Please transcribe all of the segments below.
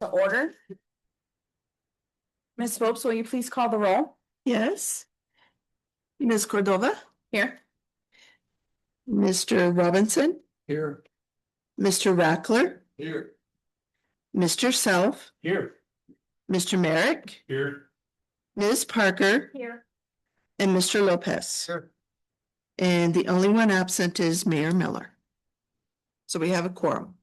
To order. Ms. Phillips, will you please call the roll? Yes. Ms. Cordova, Here. Mr. Robinson, Here. Mr. Rackler, Here. Mr. Self, Here. Mr. Merrick, Here. Ms. Parker, Here. and Mr. Lopez. Here. And the only one absent is Mayor Miller. So we have a quorum.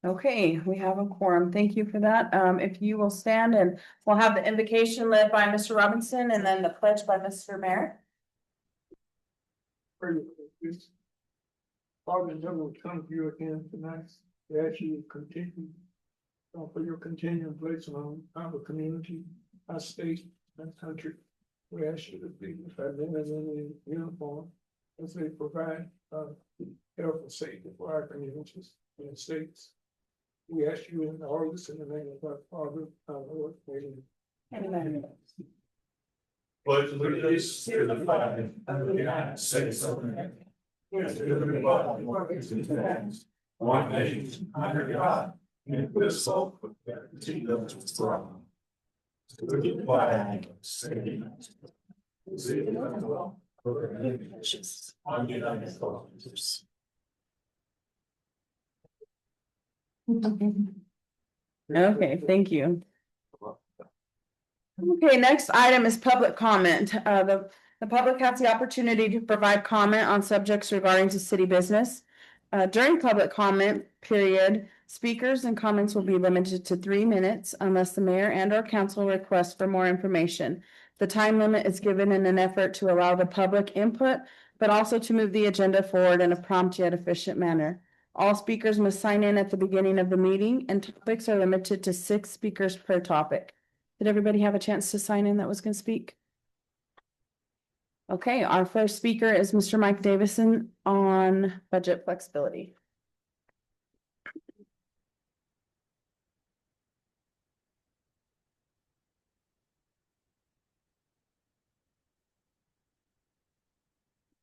Okay, we have a quorum. Thank you for that. If you will stand, and we'll have the invocation led by Mr. Robinson and then the pledge by Mr. Merritt. Father, and never will come to you again tonight. We ask you to continue. For your continuing place on our community, our state, and country. We ask you to be with our men in uniform as they provide health and safety for our communities and states. We ask you in all this in the name of our Father, our Lord, amen. Amen. Pledge allegiance to the flag of the United States of America. And to the republic for which it stands, one nation, under God, indivisible, with liberty and justice for all. To the flag, state, Okay, thank you. Okay, next item is public comment. The public has the opportunity to provide comment on subjects regarding to city business. During public comment period, speakers and comments will be limited to 3 minutes unless the mayor and or council requests for more information. The time limit is given in an effort to allow the public input, but also to move the agenda forward in a prompt yet efficient manner. All speakers must sign in at the beginning of the meeting, and topics are limited to 6 speakers per topic. Did everybody have a chance to sign in that was going to speak? Okay, our first speaker is Mr. Mike Davison on budget flexibility.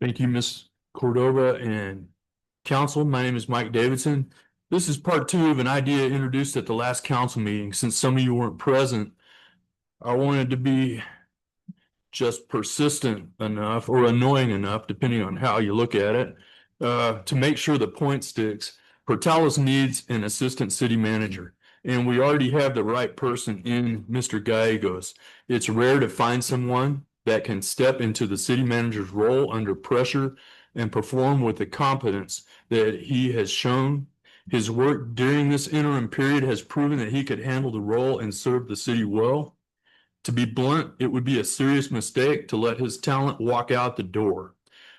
Thank you, Ms. Cordova and council. My name is Mike Davidson. This is part 2 of an idea introduced at the last council meeting. Since some of you weren't present, I wanted to be just persistent enough or annoying enough, depending on how you look at it, to make sure the point sticks. Portales needs an assistant city manager, and we already have the right person in Mr. Gallegos. It's rare to find someone that can step into the city manager's role under pressure and perform with the competence that he has shown. His work during this interim period has proven that he could handle the role and serve the city well. To be blunt, it would be a serious mistake to let his talent walk out the door.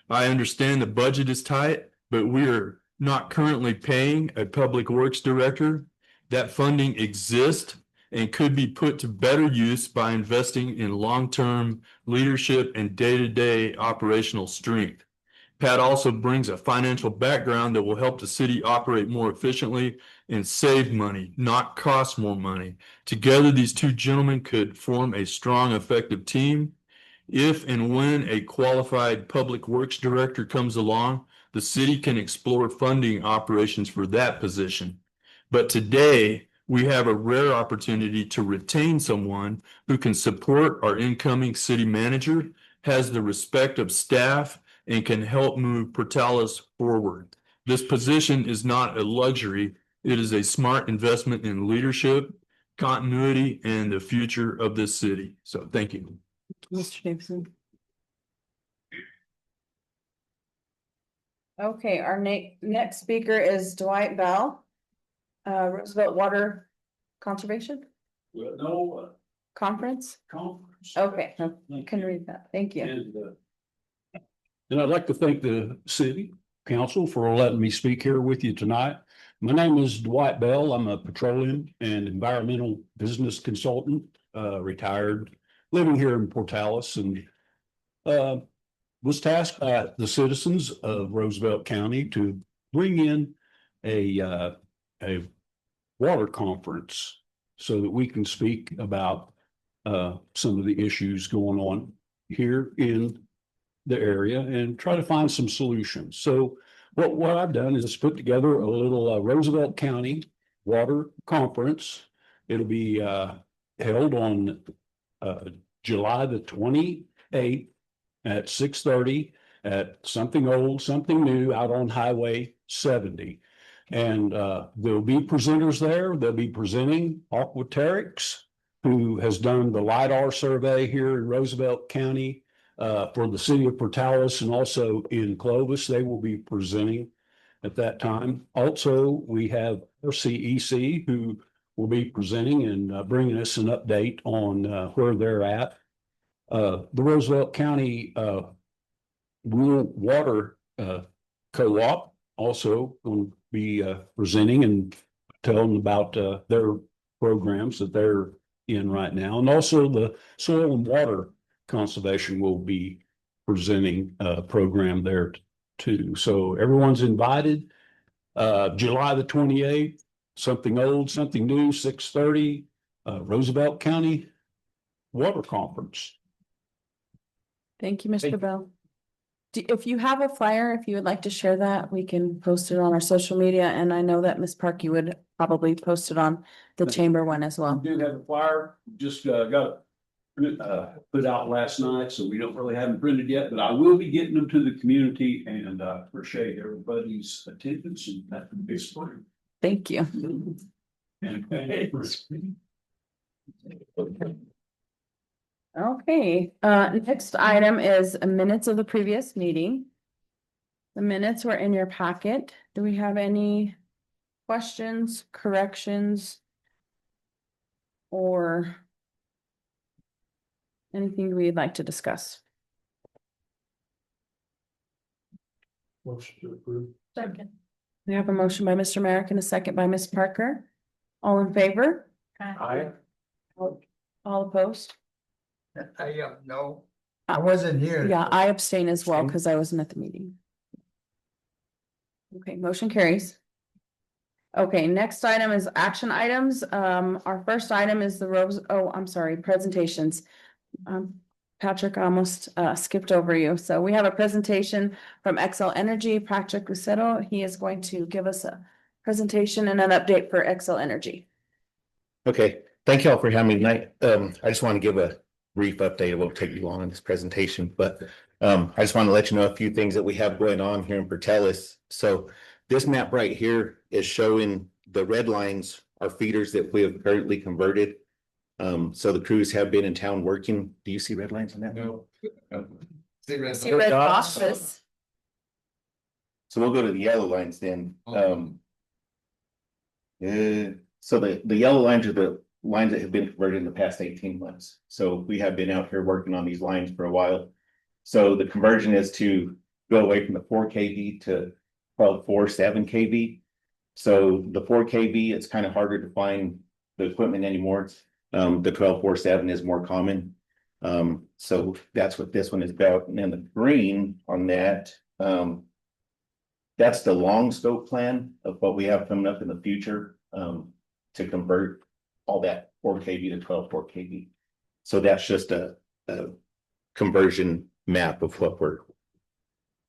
I understand the budget is tight, but we are not currently paying a public works director. That funding exists and could be put to better use by investing in long-term leadership and day-to-day operational strength. Pat also brings a financial background that will help the city operate more efficiently and save money, not cost more money. Together, these 2 gentlemen could form a strong, effective team. If and when a qualified public works director comes along, the city can explore funding operations for that position. But today, we have a rare opportunity to retain someone who can support our incoming city manager, has the respect of staff, and can help move Portales forward. This position is not a luxury. It is a smart investment in leadership, continuity, and the future of this city. So thank you. Mr. Davidson. Okay, our next speaker is Dwight Bell, Roosevelt Water Conservation Well, no, Conference. conference. Okay, I can read that. Thank you. And I'd like to thank the city council for letting me speak here with you tonight. My name is Dwight Bell. I'm a petroleum and environmental business consultant, retired, living here in Portales, and was tasked by the citizens of Roosevelt County to bring in a water conference so that we can speak about some of the issues going on here in the area and try to find some solutions. So what I've done is put together a little Roosevelt County Water Conference. It'll be held on July the 28th at 6:30 at Something Old, Something New out on Highway 70. And there'll be presenters there. They'll be presenting Aquaterix, who has done the LiDAR survey here in Roosevelt County for the city of Portales and also in Clovis. They will be presenting at that time. Also, we have RCEC, who will be presenting and bringing us an update on where they're at. The Roosevelt County Rural Water Co-op also will be presenting and telling about their programs that they're in right now. And also the Soil and Water Conservation will be presenting a program there too. So everyone's invited. July the 28th, Something Old, Something New, 6:30, Roosevelt County Water Conference. Thank you, Mr. Bell. If you have a flyer, if you would like to share that, we can post it on our social media, and I know that Ms. Parkey would probably post it on the chamber one as well. We do have a flyer, just got put out last night, so we don't really have them printed yet, but I will be getting them to the community and appreciate everybody's attendance and that would be spring. Thank you. Okay, next item is minutes of the previous meeting. The minutes were in your packet. Do we have any questions, corrections? Or anything we'd like to discuss? Motion to approve. Second. We have a motion by Mr. Merrick and a second by Ms. Parker. All in favor? Aye. All opposed? No. I wasn't here. Yeah, I abstain as well because I wasn't at the meeting. Okay, motion carries. Okay, next item is action items. Our first item is presentations. Patrick, I almost skipped over you. So we have a presentation from Xcel Energy, Patrick Lucetto. He is going to give us a presentation and an update for Xcel Energy. Okay, thank you all for having me tonight. I just want to give a brief update. It won't take you long in this presentation, but I just want to let you know a few things that we have going on here in Portales. So this map right here is showing the red lines are feeders that we have currently converted. So the crews have been in town working. Do you see red lines on that? No. See red boxes. So we'll go to the yellow lines then. So the yellow lines are the lines that have been converted in the past 18 months. So we have been out here working on these lines for a while. So the conversion is to go away from the 4 kV to 12.47 kV. So the 4 kV, it's kind of harder to find the equipment anymore. The 12.47 is more common. So that's what this one is about. And then the green on that, that's the long scope plan of what we have coming up in the future, to convert all that 4 kV to 12.4 kV. So that's just a conversion map of what we're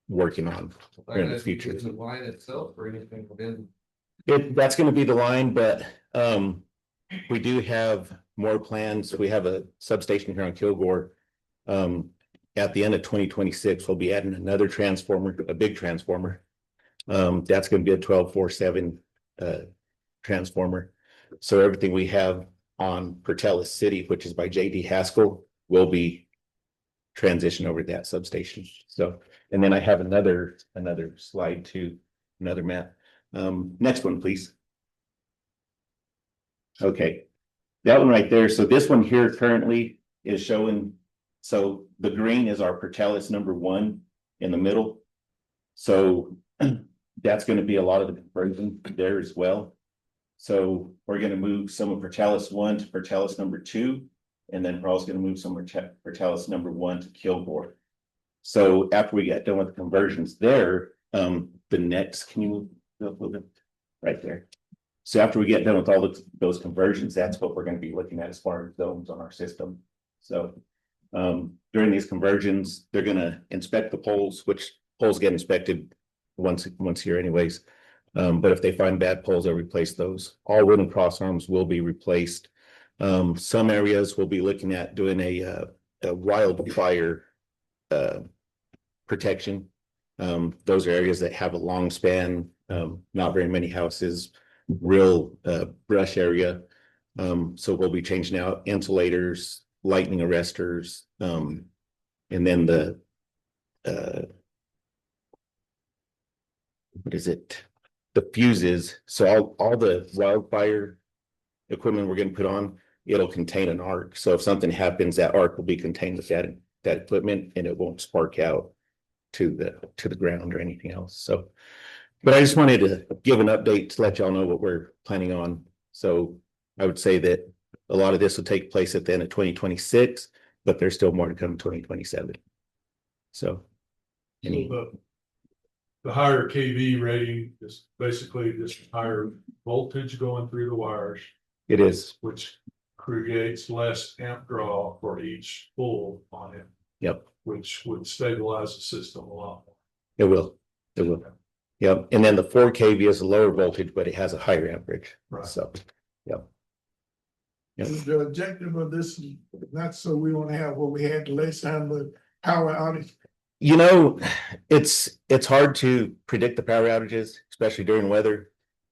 working on in the future. Is the line itself or anything within? That's gonna be the line, but we do have more plans. We have a substation here on Kilgore. At the end of 2026, we'll be adding another transformer, a big transformer. That's gonna be a 12.47 transformer. So everything we have on Portales City, which is by JD Haskell, will be transitioned over to that substation. So, and then I have another slide too, another map. Next one, please. Okay, that one right there. So this one here currently is showing, so the green is our Portales #1 in the middle. So that's going to be a lot of the conversion there as well. So we're going to move some of Portales 1 to Portales #2, and then we're also going to move some of Portales #1 to Kilgore. So after we get done with the conversions there, the next, can you move a little bit right there? So after we get done with all those conversions, that's what we're going to be looking at as far as zones on our system. So during these conversions, they're going to inspect the poles, which poles get inspected once a year anyways. But if they find bad poles, they'll replace those. All wooden cross arms will be replaced. Some areas will be looking at doing a wildfire protection. Those are areas that have a long span, not very many houses, real brush area. So we'll be changing out insulators, lightning arresters, and then the what is it? The fuses. So all the wildfire equipment we're gonna put on, it'll contain an arc. So if something happens, that arc will be contained with that equipment and it won't spark out to the ground or anything else. So, but I just wanted to give an update to let y'all know what we're planning on. So I would say that a lot of this will take place at the end of 2026, but there's still more to come in 2027. So. Any, The higher KV rating is basically this higher voltage going through the wires, it is, which creates less amp draw for each pull on it, yep, which would stabilize the system a lot more. it will, it will. Yep, and then the 4 kV is a lower voltage, but it has a higher amperage. Right. So, yep. Yep. The objective of this is not so we don't have what we had the last time, but power outage. You know, it's hard to predict the power outages, especially during weather.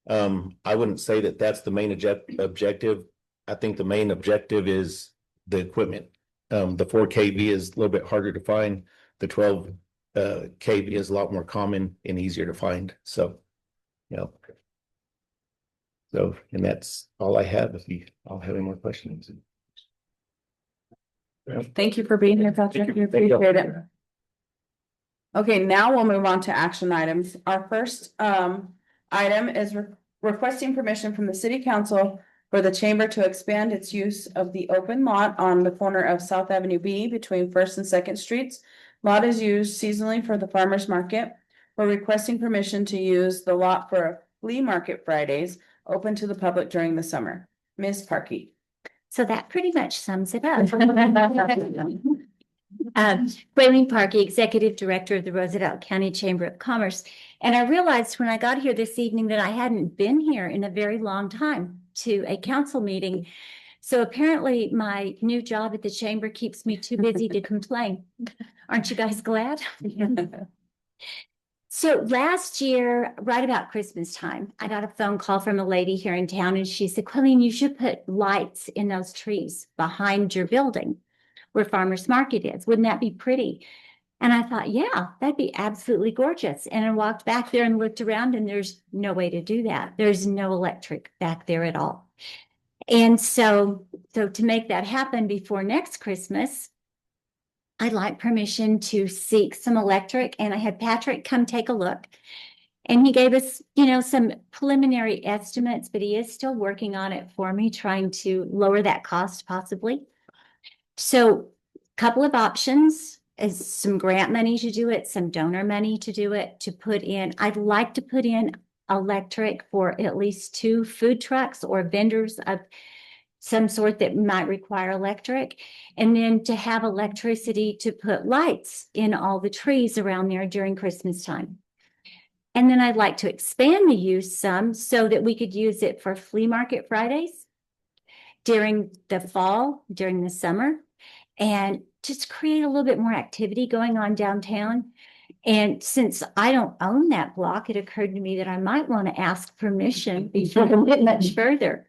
I wouldn't say that that's the main objective. I think the main objective is the equipment. The 4 kV is a little bit harder to find. The 12 kV is a lot more common and easier to find. So, you know. So, and that's all I have. If you all have any more questions. Thank you for being here, Patrick. Thank We you. Thank you. appreciate it. Okay, now we'll move on to action items. Our first item is requesting permission from the city council for the chamber to expand its use of the open lot on the corner of South Avenue B between First and Second Streets. Lot is used seasonally for the farmers market. We're requesting permission to use the lot for a flea market Fridays, open to the public during the summer. Ms. Parkey. So that pretty much sums it up. Raylene Parkey, Executive Director of the Roosevelt County Chamber of Commerce. And I realized when I got here this evening that I hadn't been here in a very long time to a council meeting. So apparently my new job at the chamber keeps me too busy to complain. Aren't you guys glad? So last year, right about Christmas time, I got a phone call from a lady here in town and she said, Colleen, you should put lights in those trees behind your building where Farmers Market is. Wouldn't that be pretty? And I thought, yeah, that'd be absolutely gorgeous. And I walked back there and looked around and there's no way to do that. There's no electric back there at all. And so to make that happen before next Christmas, I'd like permission to seek some electric, and I had Patrick come take a look. And he gave us, some preliminary estimates, but he is still working on it for me, trying to lower that cost possibly. So a couple of options is some grant money to do it, some donor money to do it, to put in. I'd like to put in electric for at least 2 food trucks or vendors of some sort that might require electric, and then to have electricity to put lights in all the trees around there during Christmas time. And then I'd like to expand the use some so that we could use it for flea market Fridays during the fall, during the summer, and just create a little bit more activity going on downtown. And since I don't own that block, it occurred to me that I might want to ask permission before I went much further.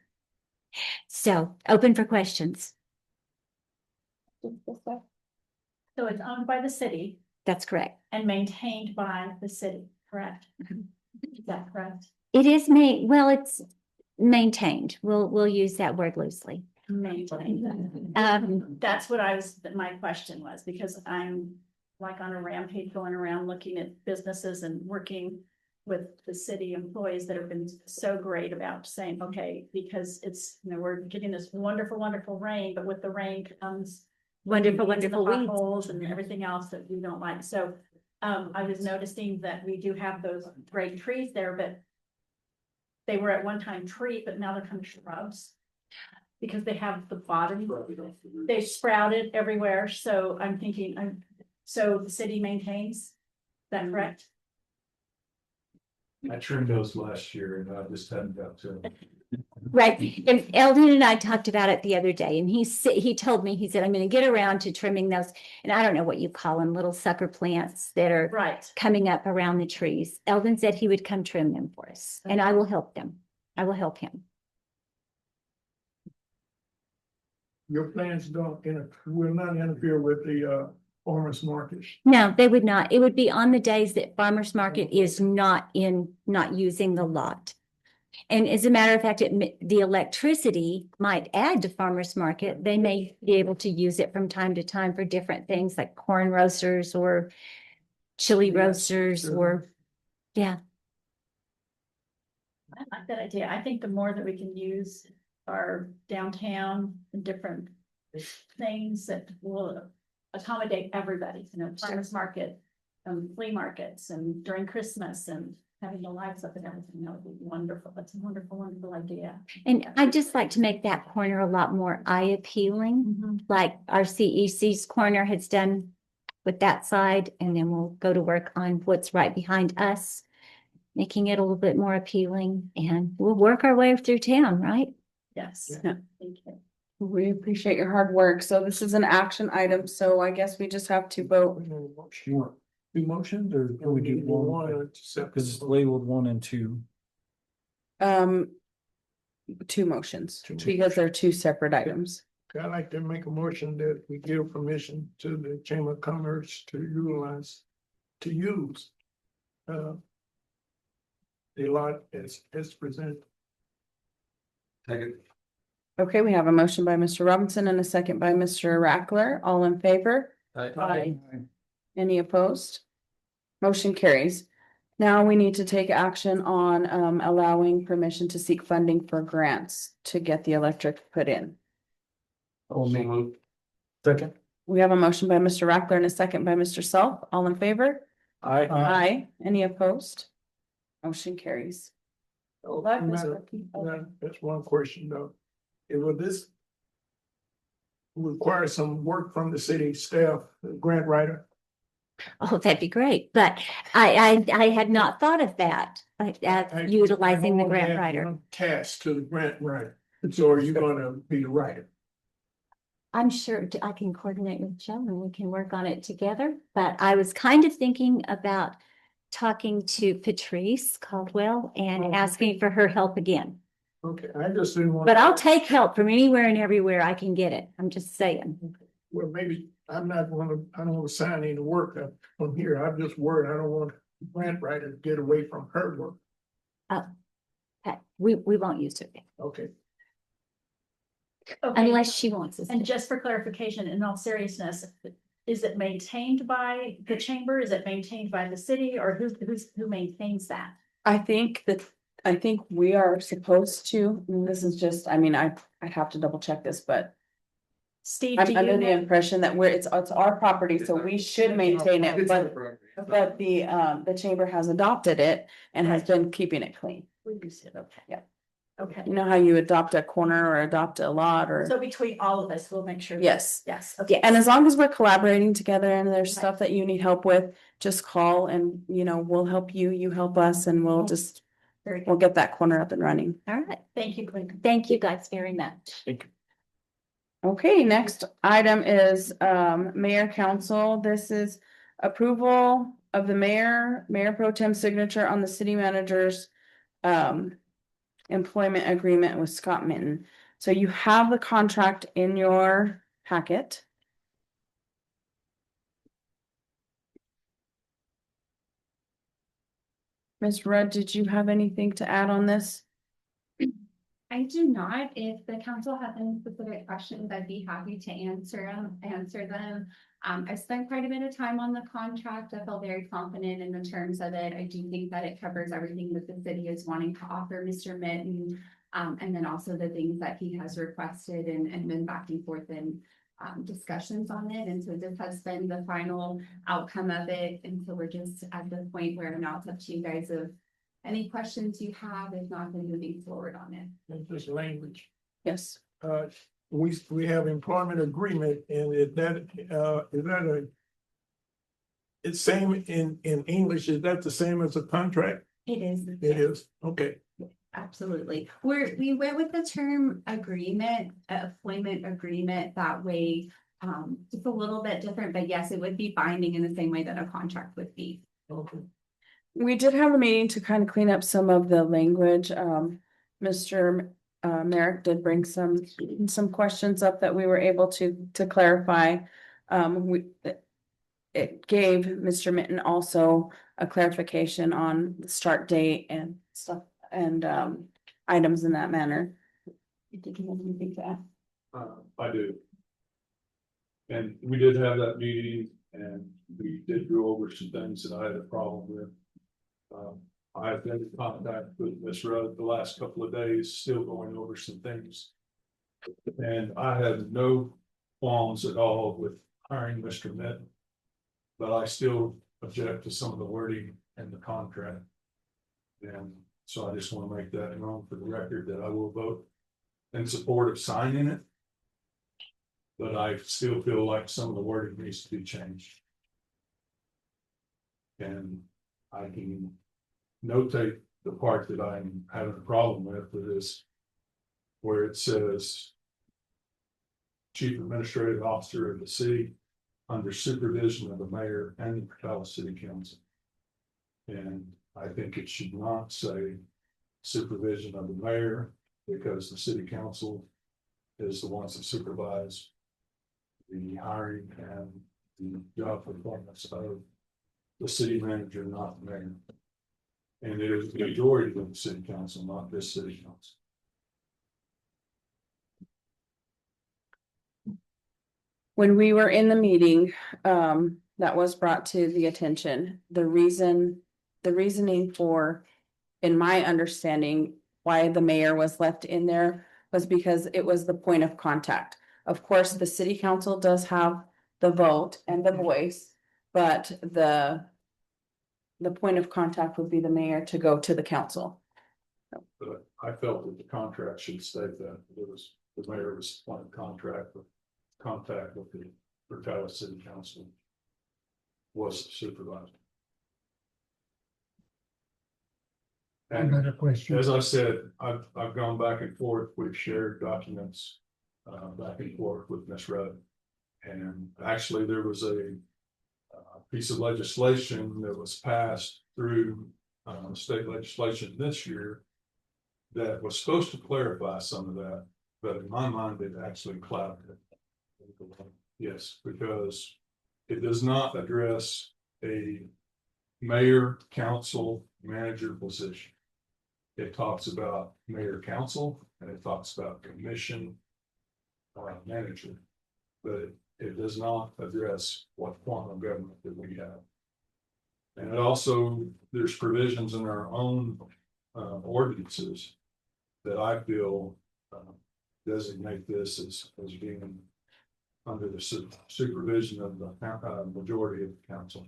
So open for questions. So it's owned by the city That's correct. and maintained by the city, correct? Is that correct? It is it's maintained. We'll use that word loosely. Maintained. That's what my question was, because I'm like on a rampage going around looking at businesses and working with the city employees that have been so great about saying, okay, because it's, we're getting this wonderful, wonderful rain, but with the rain comes Wonderful, weeds and wonderful weeds. potholes and everything else that we don't like. So I was noticing that we do have those great trees there, but they were at one time tree, but now they're kind of shrubs because they have the bottom, they sprouted everywhere. So I'm thinking, so the city maintains, is that correct? I trimmed those last year and I just hadn't got to them. Right, and Eldon and I talked about it the other day, and he told me, he said, I'm gonna get around to trimming those, and I don't know what you call them, little sucker plants that are Right. coming up around the trees. Eldon said he would come trim them for us, and I will help them. I will help him. Your plans will not interfere with the farmers market. No, they would not. It would be on the days that farmer's market is not using the lot. And as a matter of fact, the electricity might add to farmer's market. They may be able to use it from time to time for different things like corn roasters or chili Yeah, roasters sure. or, yeah. I like that idea. I think the more that we can use our downtown and different things that will accommodate everybody, farmers market, flea markets and during Christmas and having the lights up and everything, that would be wonderful. That's a wonderful, wonderful idea. And I'd just like to make that corner a lot more eye appealing, like our CEC's corner has done with that side, and then we'll go to work on what's right behind us, making it a little bit more appealing, and we'll work our way through town, right? Yes. Yeah. Thank you. We appreciate your hard work. So this is an action item, so I guess we just have to vote. Two motions or can we do one? Because it's labeled 1 and 2. Two motions, because they're two separate items. I'd like to make a motion that we give permission to the Chamber of Commerce to use the lot as presented. Second. Okay, we have a motion by Mr. Robinson and a second by Mr. Rackler. All in favor? Aye. Any opposed? Motion carries. Now we need to take action on allowing permission to seek funding for grants to get the electric put in. Second. We have a motion by Mr. Rackler and a second by Mr. Self. All in favor? Aye. Any opposed? Motion carries. Luck is for people. That's one question though. Will this require some work from the city staff, the grant writer? Oh, that'd be great, but I had not thought of that, like utilizing the grant writer. Task to the grant writer. So are you gonna be the writer? I'm sure I can coordinate with Joe and we can work on it together, but I was kind of thinking about talking to Patrice Caldwell and asking for her help again. Okay, I just didn't want. But I'll take help from anywhere and everywhere I can get it. I'm just saying. Well, maybe I don't want to sign any work from here. I'm just worried. I don't want the grant writer to get away from her work. Okay, we won't use it Okay. Okay. unless she wants us And to. just for clarification, in all seriousness, is it maintained by the chamber? Is it maintained by the city or who maintains that? I think we are supposed to, and this is just, I'd have to double check this, but Steve, I'm do under you the know? impression that it's our property, so we should maintain it, but the chamber has adopted it and has been keeping it clean. We use it, okay. Yeah. Okay, You know how you adopt a corner or adopt a lot or, so between all of us, we'll make sure. that- yes. Yes, okay. And as long as we're collaborating together and there's stuff that you need help with, just call and, we'll help you, you help us, and we'll Very we'll good. get that corner up and running. All right. Thank you, Quinn. Thank you guys very much. Okay, next item is mayor council. This is approval of the mayor pro tem signature on the city manager's employment agreement with Scott Minton. So you have the contract in your packet. Ms. Rudd, did you have anything to add on this? I do not. If the council has any specific questions, I'd be happy to answer them. I spent quite a bit of time on the contract. I feel very confident in the terms of it. I do think that it covers everything that the city is wanting to offer Mr. Minton. And then also the things that he has requested and been back and forth in discussions on it. And so this has been the final outcome of it. And so we're just at the point where now it's up to you guys of any questions you have, if not, then moving forward on it. And this language. Yes. We have employment agreement and is that it's same in English, is that the same as a contract? It is. It is, okay. Absolutely. We went with the term agreement, employment agreement, that way. It's a little bit different, but yes, it would be binding in the same way that a contract would be. Okay. We did have a meeting to kind of clean up some of the language. Mr. Merrick did bring some questions up that we were able to clarify. It gave Mr. Minton also a clarification on the start date and stuff and items in that manner. Did you have anything to add? I do. And we did have that meeting and we did go over some things that I had a problem with. I've been in contact with Ms. Rudd the last couple of days, still going over some things. And I have no qualms at all with hiring Mr. Minton. But I still object to some of the wording in the contract. And so I just want to make that known for the record that I will vote in support of signing it. But I still feel like some of the wording needs to be changed. And I can notate the part that I'm having a problem with is where it says Chief Administrative Officer of the city under supervision of the mayor and the Portales City Council. And I think it should not say supervision of the mayor, because the city council is the ones that supervise the hiring and the job performance of the city manager, not the mayor. And it is the majority of the city council, not this city council. When we were in the meeting, that was brought to the attention, the reasoning for, in my understanding, why the mayor was left in there was because it was the point of contact. Of course, the city council does have the vote and the voice, but the point of contact would be the mayor to go to the council. But I felt that the contract should state that it was, the mayor was on contact with the Portales City Council was the supervisor. And Another question. as I said, I've gone back and forth, we've shared documents back and forth with Ms. Rudd. And actually there was a piece of legislation that was passed through state legislation this year that was supposed to clarify some of that, but in my mind, it actually clouded it. Yes, because it does not address a mayor, council, manager position. It talks about mayor, council, and it talks about commission manager, but it does not address what form of government that we have. And it also, there's provisions in our own ordinances that I feel designate this as being under the supervision of the majority of the council.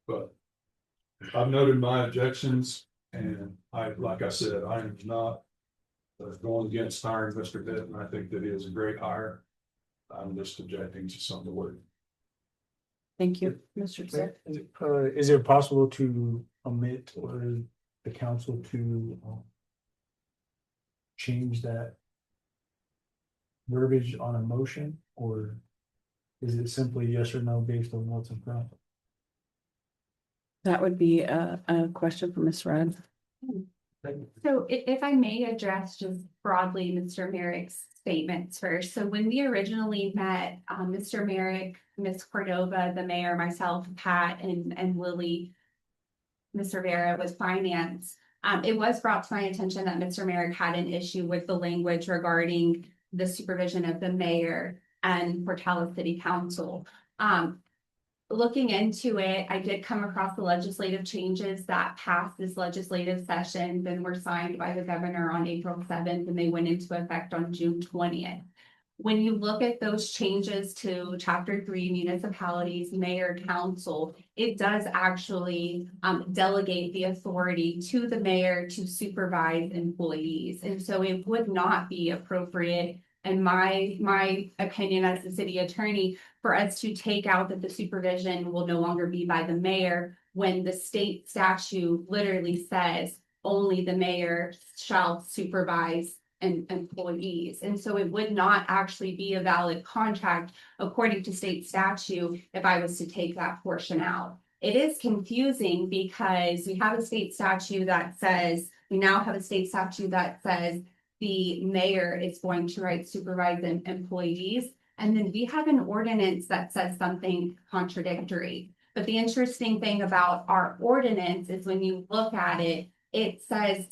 But I've noted my objections, and like I said, I am not going against hiring Mr. Benton. I think that he is a great hire. I'm just objecting to some of the word. Thank you, Mr. Sir. Is it possible to omit or the council to change that verbiage on a motion, or is it simply yes or no based on what's in front? That would be a question for Ms. Rudd. So if I may address just broadly Mr. Merrick's statements first. So when we originally met, Mr. Merrick, Ms. Cordova, the mayor, myself, Pat, and Lily, Mr. Vera was finance. It was brought to my attention that Mr. Merrick had an issue with the language regarding the supervision of the mayor and Portales City Council. Looking into it, I did come across the legislative changes that passed this legislative session, then were signed by the governor on April 7th, and they went into effect on June 20th. When you look at those changes to Chapter 3 municipalities, mayor, council, it does actually delegate the authority to the mayor to supervise employees. And so it would not be appropriate, in my opinion as the city attorney, for us to take out that the supervision will no longer be by the mayor, when the state statute literally says only the mayor shall supervise and employees. And so it would not actually be a valid contract according to state statute if I was to take that portion out. It is confusing because we have a state statute that says, we now have a state statute that says the mayor is going to supervise employees. And then we have an ordinance that says something contradictory. But the interesting thing about our ordinance is when you look at it, it says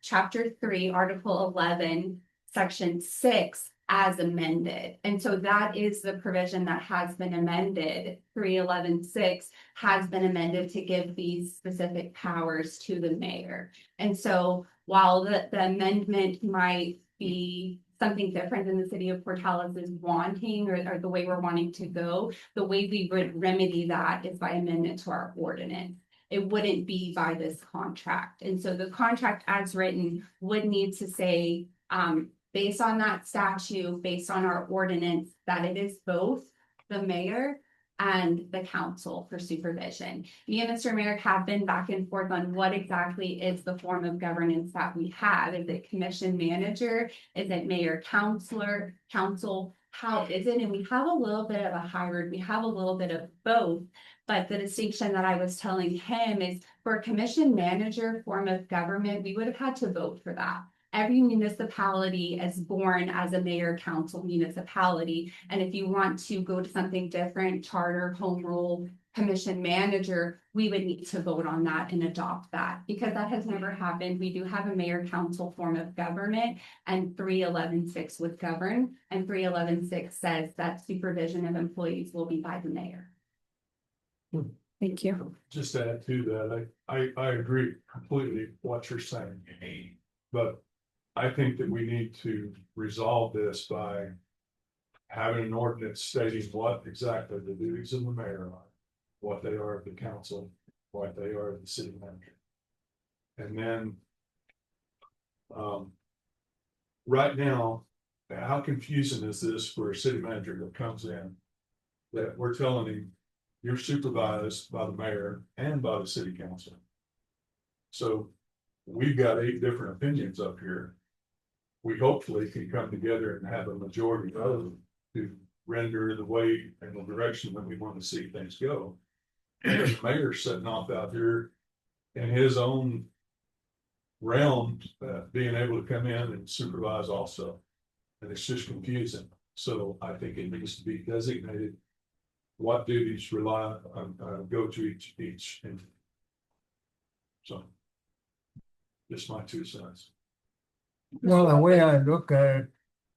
chapter 3, article 11, section 6 as amended. And so that is the provision that has been amended. 311.6 has been amended to give these specific powers to the mayor. And so while the amendment might be something different than the city of Portales is wanting or the way we're wanting to go, the way we would remedy that is by amendment to our ordinance. It wouldn't be by this contract. And so the contract as written would need to say, based on that statute, based on our ordinance, that it is both the mayor and the council for supervision. Me and Mr. Merrick have been back and forth on what exactly is the form of governance that we have. Is it commission manager? Is it mayor council? How is it? And we have a little bit of a hybrid. We have a little bit of both. But the distinction that I was telling him is for a commission manager form of government, we would have had to vote for that. Every municipality is born as a mayor council municipality. And if you want to go to something different, charter, home rule, commission manager, we would need to vote on that and adopt that because that has never happened. We do have a mayor council form of government and 311.6 would govern, and 311.6 says that supervision of employees will be by the mayor. Thank you. Just to add to that, I agree completely with what you're saying. But I think that we need to resolve this by having an ordinance stating what exactly the duties of the mayor are, what they are of the council, what they are of the city manager. And then right now, how confusing is this for a city manager that comes in that we're telling him you're supervised by the mayor and by the city council. So we've got 8 different opinions up here. We hopefully can come together and have a majority vote to render the way and the direction that we want to see things go. And the mayor's sitting off out here in his own realm, being able to come in and supervise also. And it's just confusing. So I think it needs to be designated what duties rely on, go to each. And so just my 2 cents. Well, the way I look at it,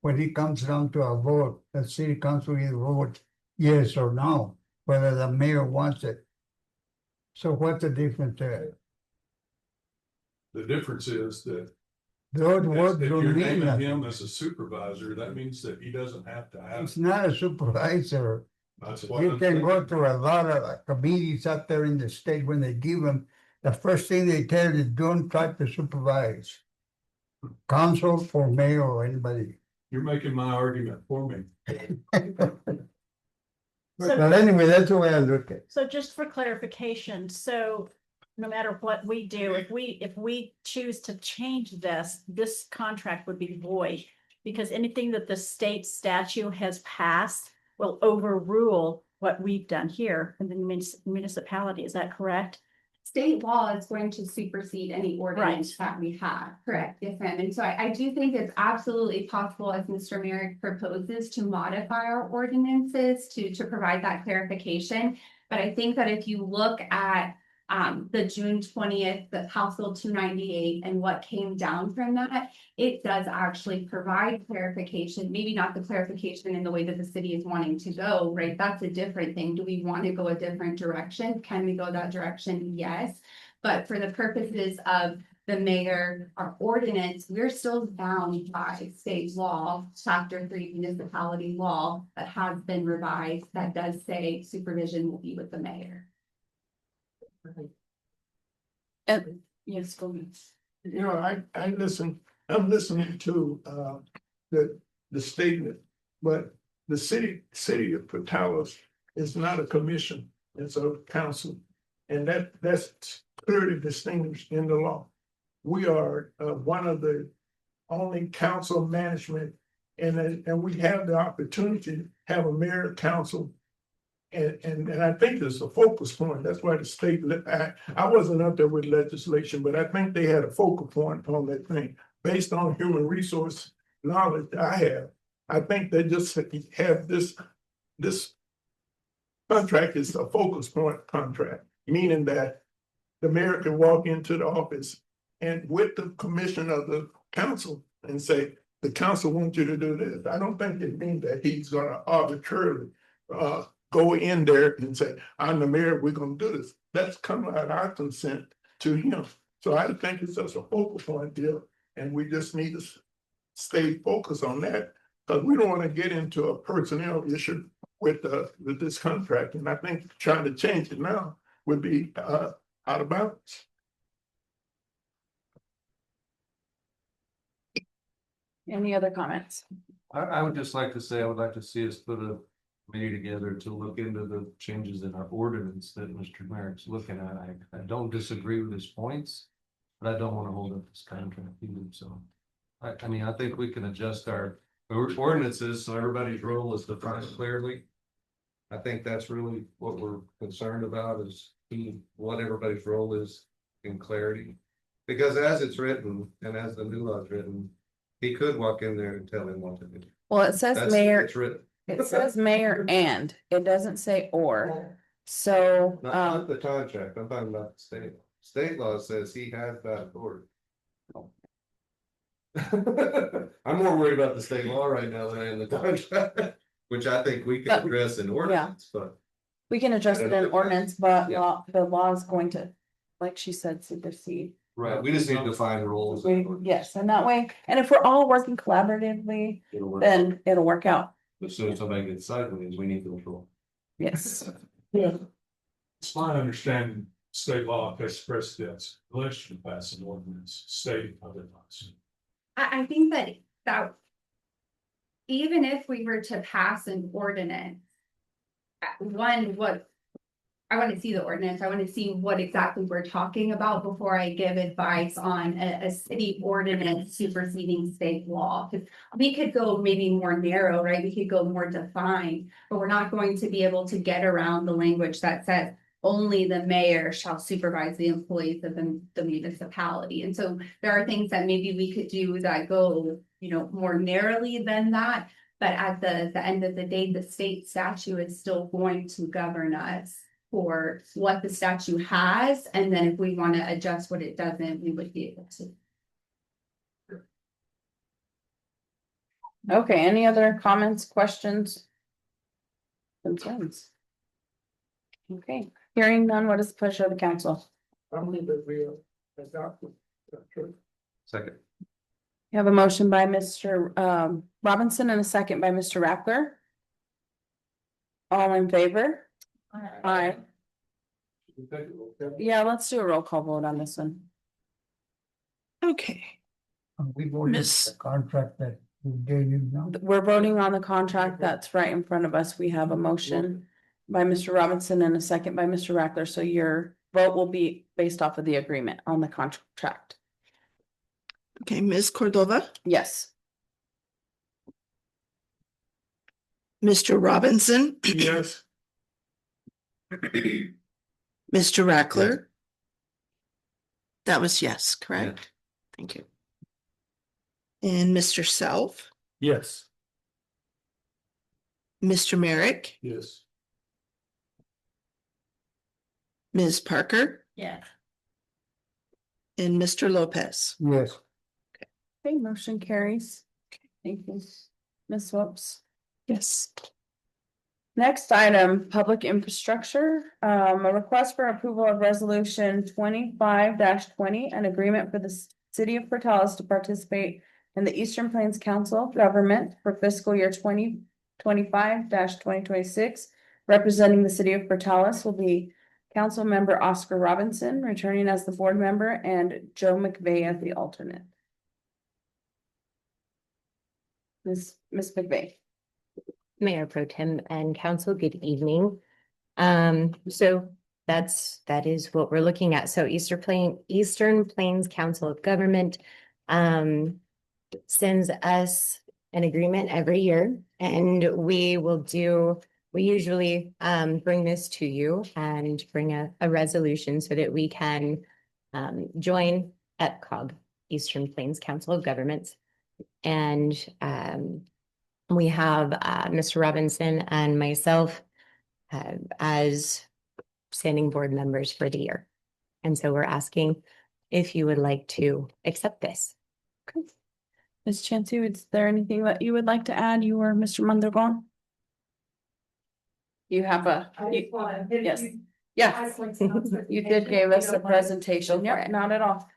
when it comes down to a vote, the city council either vote yes or no, whether the mayor wants it. So what's the difference there? The difference is that Those words if don't you're mean naming nothing. him as a supervisor, that means that he doesn't have to have. It's not a supervisor. That's what You I'm can saying. go to a lot of committees out there in the state when they give them, the first thing they tell you is don't try to supervise. Council or mayor or anybody. You're making my argument for me. But anyway, that's the way I look at it. So just for clarification, so no matter what we do, if we choose to change this contract would be void. Because anything that the state statute has passed will overrule what we've done here in the municipality. Is that correct? State law is going to supersede any ordinance that we have. Correct, yes, ma'am. And so I do think it's absolutely possible, as Mr. Merrick proposes, to modify our ordinances to provide that clarification. But I think that if you look at the June 20th, the House Bill 298 and what came down from that, it does actually provide clarification, maybe not the clarification in the way that the city is wanting to go, right? That's a different thing. Do we want to go a different direction? Can we go that direction? Yes. But for the purposes of the mayor, our ordinance, we're still bound by state law, chapter 3 municipality law that has been revised that does say supervision will be with the mayor. Yes, go ahead. You know, I'm listening to the statement, but the city of Portales is not a commission, it's a council. And that's clearly distinguished in the law. We are one of the only council management, and we have the opportunity to have a mayor council. And I think it's a focus point. That's why the state, I wasn't up there with legislation, but I think they had a focal point on that thing. Based on human resource knowledge I have, I think they just have this contract is a focus point contract, meaning that the mayor can walk into the office and with the commission of the council and say, the council wants you to do this. I don't think it means that he's gonna arbitrarily go in there and say, I'm the mayor, we're gonna do this. That's coming out our consent to him. So I think it's just a focal point deal, and we just need to stay focused on that, because we don't want to get into a personnel issue with this contract. And I think trying to change it now would be out of bounds. Any other comments? I would just like to say, I would like to see us put a committee together to look into the changes in our ordinance that Mr. Merrick's looking at. I don't disagree with his points, but I don't want to hold up this contract either, so. I mean, I think we can adjust our ordinances so everybody's role is defined clearly. I think that's really what we're concerned about, is what everybody's role is in clarity. Because as it's written, and as the new law is written, he could walk in there and tell him what to do. Well, it says That's, mayor, it's written. it says mayor and, it doesn't say or. So, Not the contract, I'm talking about the state. State law says he has that authority. I'm more worried about the state law right now than I am the contract, which I think we can address in ordinance, but. we can address it in ordinance, but Yeah. the law is going to, like she said, supersede. Right, we just need to define rules. Yes, and that way, and if we're all working collaboratively, It'll work. then it'll work out. As soon as somebody gets sideways, we need control. Yes. Yeah. It's my understanding, state law has precedence, unless you pass an ordinance stating otherwise. I think that even if we were to pass an ordinance, I want to see the ordinance. I want to see what exactly we're talking about before I give advice on a city ordinance superseding state law. Because we could go maybe more narrow, right? We could go more defined, but we're not going to be able to get around the language that says only the mayor shall supervise the employees of the municipality. And so there are things that maybe we could do that go, more narrowly than that. But at the end of the day, the state statute is still going to govern us for what the statute has, and then if we want to adjust what it doesn't, we would be able to. Okay, any other comments, questions? Concerns? Okay, hearing none, what is the pleasure of the council? I believe that we adopt it. Second. You have a motion by Mr. Robinson and a second by Mr. Rackler. All in favor? Aye. Yeah, let's do a roll call vote on this one. Okay, We voted Miss- the contract that we gave you now. We're voting on the contract that's right in front of us. We have a motion by Mr. Robinson and a second by Mr. Rackler, so your vote will be based off of the agreement on the contract. okay, Ms. Cordova, Yes. Mr. Robinson, Yes. Mr. Rackler. That was yes, correct? Thank you. And Mr. Self, Yes. Mr. Merrick, Yes. Ms. Parker, Yeah. and Mr. Lopez. Yes. Okay, motion carries. Thank you. Ms. Whoops. Yes. Next item, public infrastructure, a request for approval of resolution 25-20, an agreement for the city of Portales to participate in the Eastern Plains Council of Government for fiscal year 2025-2026. Representing the city of Portales will be council member Oscar Robinson, returning as the board member, and Joe McVeigh as the alternate. Ms. McVeigh. Mayor Pro Tem and Council, good evening. So that is what we're looking at. So Eastern Plains Council of Government sends us an agreement every year, and we usually bring this to you and bring a resolution so that we can join EPCOG, Eastern Plains Council of Governments. And we have Mr. Robinson and myself as standing board members for the year. And so we're asking if you would like to accept this. Ms. Chancey, is there anything that you would like to add? You or Mr. Mondragon? You have yes. Yeah, you did give us a presentation. Yep, not at all.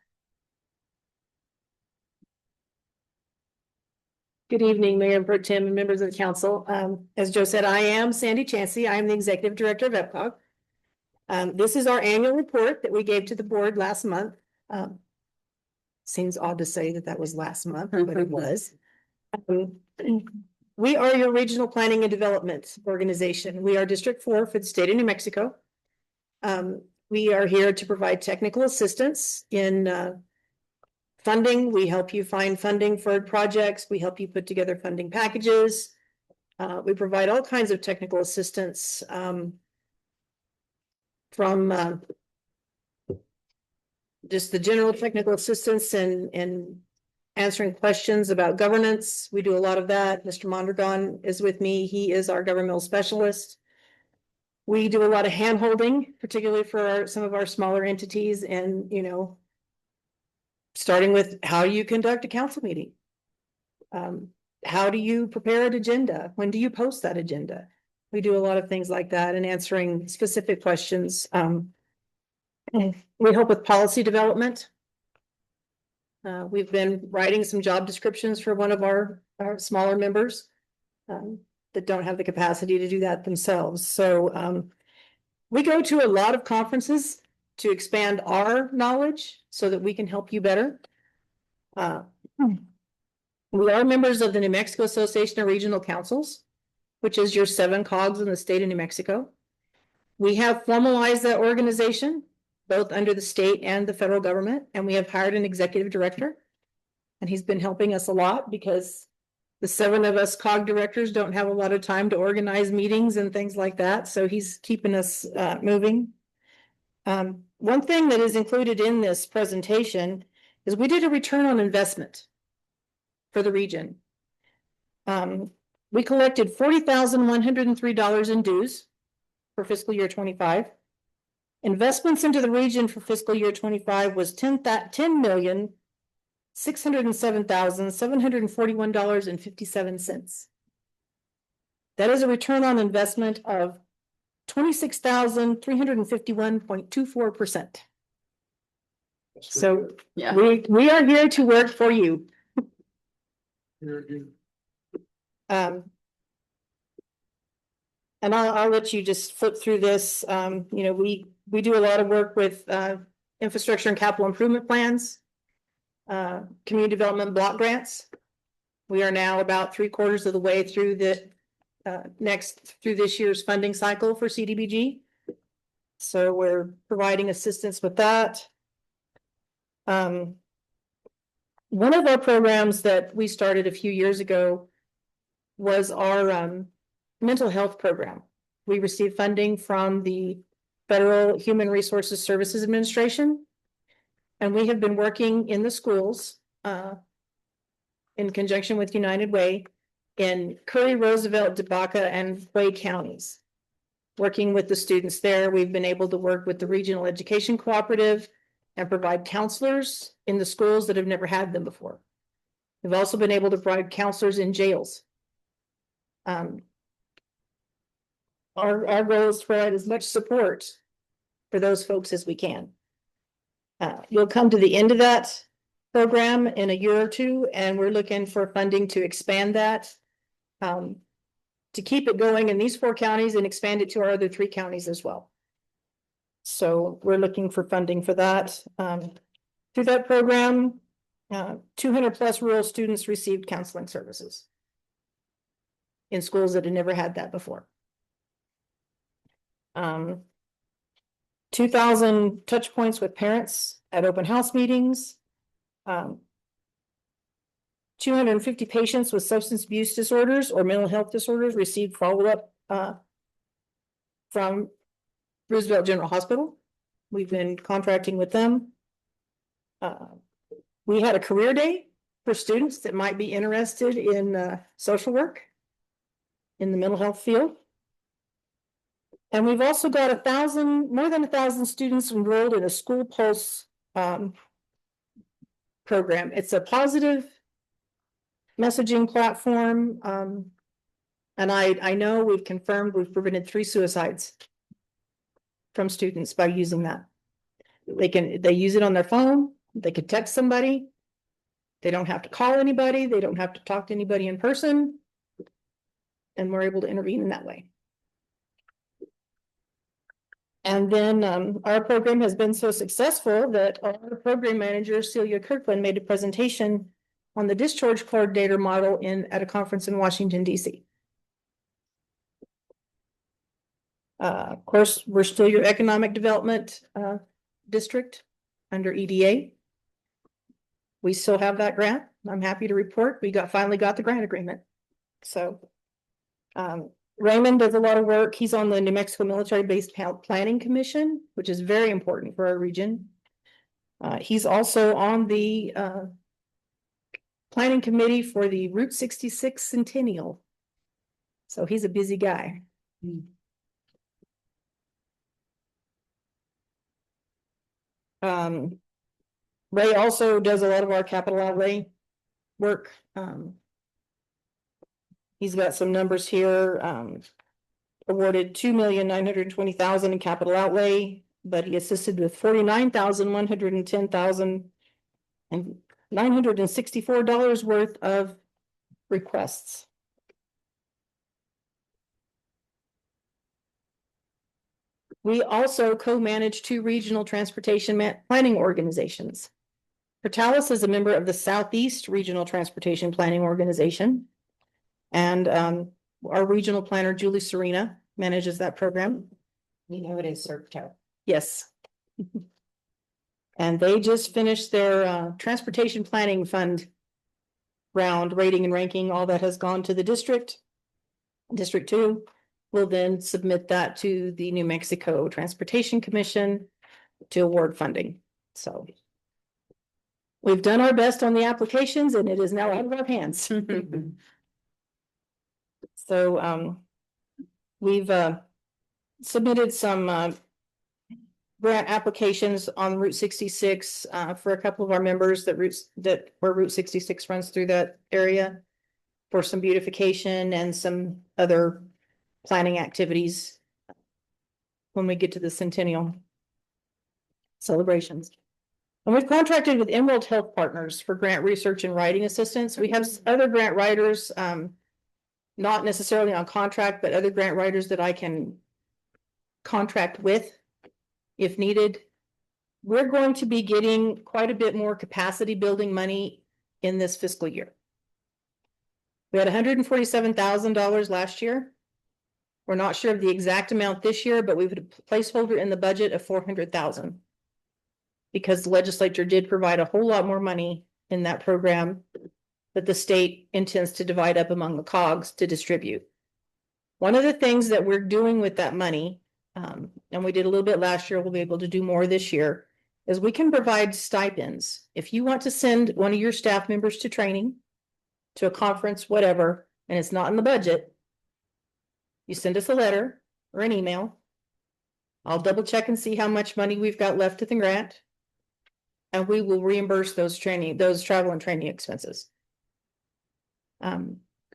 Good evening, Mayor Pro Tem and members of the council. As Joe said, I am Sandy Chancey. I am the executive director of EPCOG. This is our annual report that we gave to the board last month. Seems odd to say that was last month, but it was. We are your regional planning and development organization. We are District 4 for the state of New Mexico. We are here to provide technical assistance in funding. We help you find funding for projects. We help you put together funding packages. We provide all kinds of technical assistance from just the general technical assistance and answering questions about governance. We do a lot of that. Mr. Mondragon is with me. He is our governmental specialist. We do a lot of hand holding, particularly for some of our smaller entities, and starting with how do you conduct a council meeting? How do you prepare an agenda? When do you post that agenda? We do a lot of things like that and answering specific questions. We help with policy development. We've been writing some job descriptions for one of our smaller members that don't have the capacity to do that themselves. So we go to a lot of conferences to expand our knowledge so that we can help you better. We are members of the New Mexico Association of Regional Councils, which is your 7 COGs in the state of New Mexico. We have formalized that organization, both under the state and the federal government, and we have hired an executive director. And he's been helping us a lot because the 7 of us COG directors don't have a lot of time to organize meetings and things like that. So he's keeping us moving. One thing that is included in this presentation is we did a return on investment for the region. We collected $40,103 in dues for fiscal year 25. Investments into the region for fiscal year 25 was $10,607,741.57. That is a return on investment of 26,351.24%. So Yeah. we are here to work for you. And I'll let you just flip through this. We do a lot of work with infrastructure and capital improvement plans, community development block grants. We are now about 3/4 of the way through through this year's funding cycle for CDBG. So we're providing assistance with that. One of our programs that we started a few years ago was our mental health program. We received funding from the Federal Human Resources Services Administration. And we have been working in the schools in conjunction with United Way in Curry, Roosevelt, DeBaca, and Way counties. Working with the students there, we've been able to work with the Regional Education Cooperative and provide counselors in the schools that have never had them before. We've also been able to provide counselors in jails. Our goal is to provide as much support for those folks as we can. You'll come to the end of that program in a year or two, and we're looking for funding to expand that, to keep it going in these 4 counties and expand it to our other 3 counties as well. So we're looking for funding for that. Through that program, 200+ rural students received counseling services in schools that had never had that before. 2,000 touch points with parents at open house meetings. 250 patients with substance abuse disorders or mental health disorders received follow-up from Roosevelt General Hospital. We've been contracting with them. We had a career day for students that might be interested in social work in the mental health field. And we've also got more than 1,000 students enrolled in a School Pulse program. It's a positive messaging platform. And I know we've prevented 3 suicides from students by using that. They use it on their phone. They could text somebody. They don't have to call anybody. They don't have to talk to anybody in person. And we're able to intervene in that way. And then our program has been so successful that our program manager, Celia Kirkland, made a presentation on the discharge coordinator model at a conference in Washington, D.C. Of course, we're still your economic development district under EDA. We still have that grant. I'm happy to report we finally got the grant agreement. So Raymond does a lot of work. He's on the New Mexico Military Base Planning Commission, which is very important for our region. He's also on the planning committee for the Route 66 Centennial. So he's a busy guy. Ray also does a lot of our capital outlay work. He's got some numbers here, awarded $2,920,000 in capital outlay, but he assisted with $49,110,000 and $964 worth of requests. We also co-manage 2 regional transportation planning organizations. Portales is a member of the Southeast Regional Transportation Planning Organization. And our regional planner, Julie Serena, manages that program. You know it is CERCTO. Yes. And they just finished their transportation planning fund round, rating and ranking. All that has gone to the district. District 2 will then submit that to the New Mexico Transportation Commission to award funding. So we've done our best on the applications and it is now out of our hands. So we've submitted some grant applications on Route 66 for a couple of our members where Route 66 runs through that area for some beautification and some other planning activities when we get to the Centennial celebrations. And we've contracted with Emerald Health Partners for grant research and writing assistance. We have other grant writers, not necessarily on contract, but other grant writers that I can contract with if needed. We're going to be getting quite a bit more capacity building money in this fiscal year. We had $147,000 last year. We're not sure of the exact amount this year, but we've had a placeholder in the budget of $400,000 because the legislature did provide a whole lot more money in that program that the state intends to divide up among the COGs to distribute. One of the things that we're doing with that money, and we did a little bit last year, we'll be able to do more this year, is we can provide stipends. If you want to send one of your staff members to training, to a conference, whatever, and it's not in the budget, you send us a letter or an email. I'll double check and see how much money we've got left at the grant. And we will reimburse those travel and training expenses.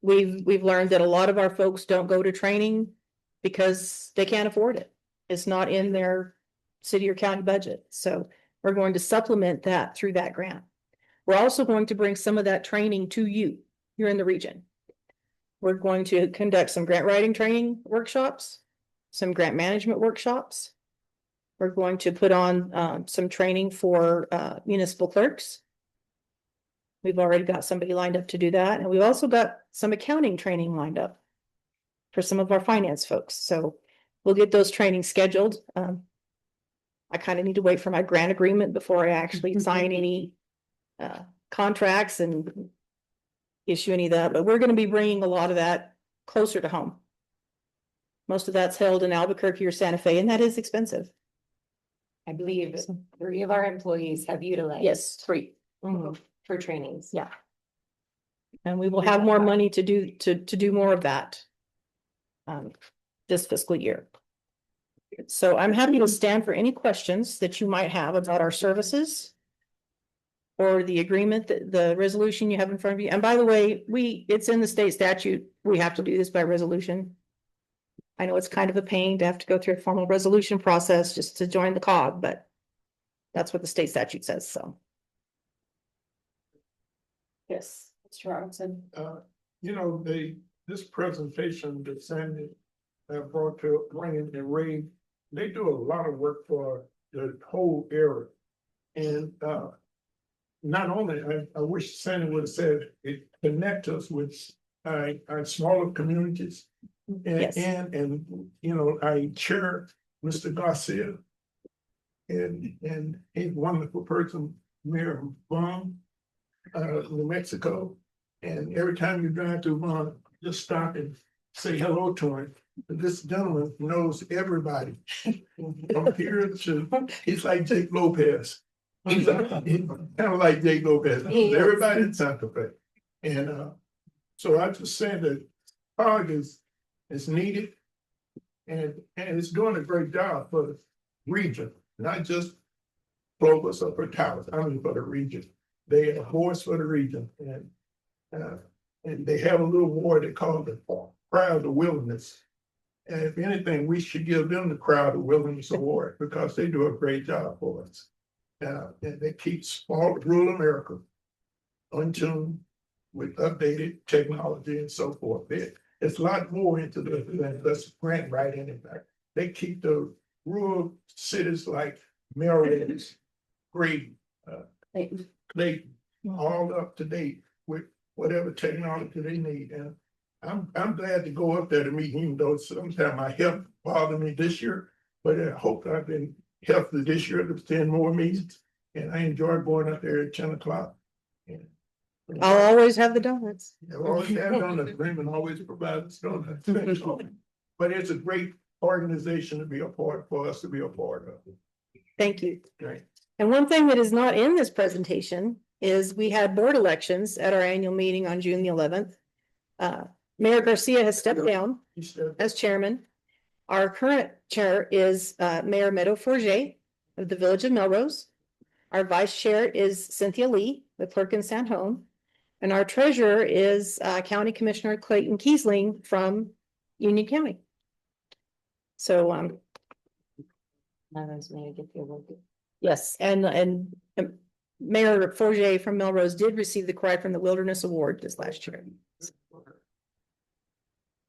We've learned that a lot of our folks don't go to training because they can't afford it. It's not in their city or county budget. So we're going to supplement that through that grant. We're also going to bring some of that training to you. You're in the region. We're going to conduct some grant writing training workshops, some grant management workshops. We're going to put on some training for municipal clerks. We've already got somebody lined up to do that. And we've also got some accounting training lined up for some of our finance folks. So we'll get those trainings scheduled. I kind of need to wait for my grant agreement before I actually sign any contracts and issue any of that, but we're gonna be bringing a lot of that closer to home. Most of that's held in Albuquerque or Santa Fe, and that is expensive. I believe 3 of our employees have utilized. Yes, 3. For trainings. Yeah. And we will have more money to do more of that. This fiscal year. So I'm happy to stand for any questions that you might have about our services. Or the agreement, the resolution you have in front of you. And by the way, it's in the state statute. We have to do this by resolution. I know it's kind of a pain to have to go through a formal resolution process just to join the COG, but that's what the state statute says, so. Yes, Mr. Robinson. You know, this presentation that Sandy brought to Wayne and Ray, they do a lot of work for the whole area. And not only, I wish Sandy would have said it connect us with our smaller communities. Yes. And you know, I chair Mr. Garcia. And he's a wonderful person, Mayor Vaughn, New Mexico. And every time you drive through Vaughn, just stop and say hello to him. This gentleman knows everybody. From here to, he's like Jake Lopez. He's kind of like Jake Lopez, knows everybody in Santa Fe. And so I just said that COG is needed and it's doing a great job for the region, not just Clovis or Portales, I mean for the region. They are a voice for the region and they have a little award they call the Crowd of Wilderness. And if anything, we should give them the Crowd of Wilderness Award because they do a great job for us. And they keep small rural America in tune with updated technology and so forth. It's a lot more into the than just grant writing. In fact, they keep the rural cities like Melrose, Great, Clayton, all up to date with whatever technology they need. And I'm glad to go up there to meet him, though sometimes my health bothered me this year, but I hope I've been healthy this year to attend more meetings. And I enjoy going up there at 10 o'clock. I'll always have the donuts. I've always had donuts, Raymond always provides donuts. But it's a great organization to be a part, for us to be a part of. Thank you. Right. And one thing that is not in this presentation is we had board elections at our annual meeting on June the 11th. Mayor Garcia has stepped down as chairman. Our current chair is Mayor Meadow Forget of the Village of Melrose. Our vice chair is Cynthia Lee, the clerk in San Juan. And our treasurer is County Commissioner Clayton Kiesling from Union County. So yes, and Mayor Forget from Melrose did receive the Cry from the Wilderness Award this last year.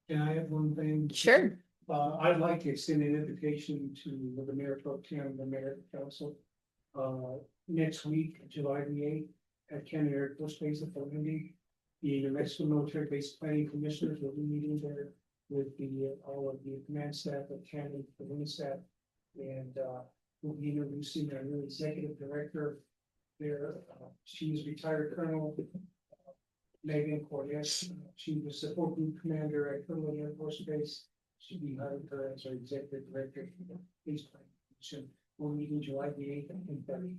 Can I have one thing? Sure. I'd like to extend an invitation to the mayor pro tem, the mayor council. Next week, July the 8th, at Cannon Air Force Base at Lindy, the New Mexico Military Base Planning Commissioners will be meeting there with all of the command staff of Cannon, the wind staff, and we'll be introducing our new executive director there. She is retired Colonel Megan Cordes. She was support group commander at Colonel Air Force Base. She'll be hired her as our executive director for the Base Planning Commission. We'll meet in July the 8th and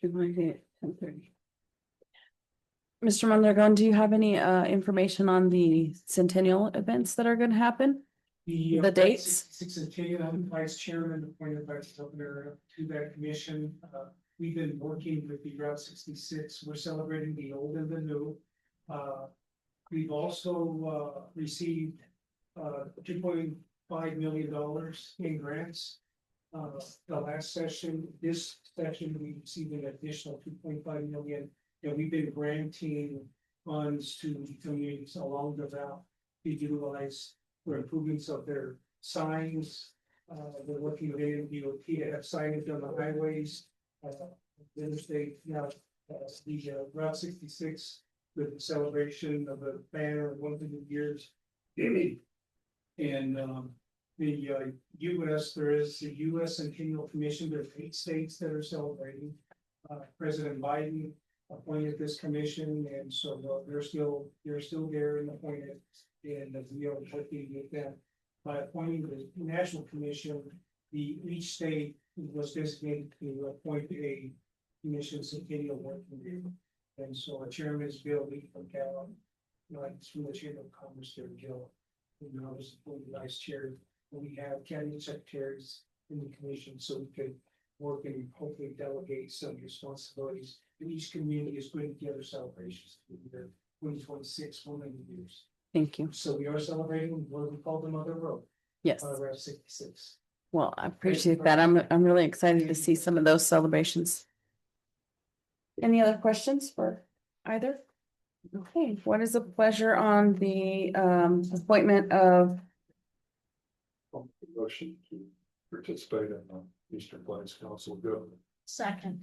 10:30. Mr. Mondragon, do you have any information on the centennial events that are going to happen? The dates? 6 and 10, I'm vice chairman appointed by the governor to that commission. We've been working with the Route 66. We're celebrating the old and the new. We've also received $2.5 million in grants. The last session, this session, we received an additional 2.5 million. And we've been granting funds to communities along the route to utilize for improvements of their signs. We're working with AMDOT to have signage on the highways. The interstate, now, the Route 66 with the celebration of the banner of 100 years. And the US, there is the US Centennial Commission, there's 8 states that are celebrating. President Biden appointed this commission, and so they're still there and appointed. And we are working with them. By appointing the National Commission, each state was designated to appoint a commission centennial working group. And so our chairman is Bill Lee from Cal, it's from the Chamber of Commerce there, Joe. And I was appointed vice chair. We have cabinet secretaries in the commission, so we could work and hopefully delegate some responsibilities. And each community is putting together celebrations for the 2026 100 years. Thank you. So we are celebrating what we call the Mother Road, Yes. Route 66. Well, I appreciate that. I'm really excited to see some of those celebrations. Any other questions for either? Okay, what is the pleasure on the appointment of, Motion to participate in the Eastern Plains Council of Government. Second.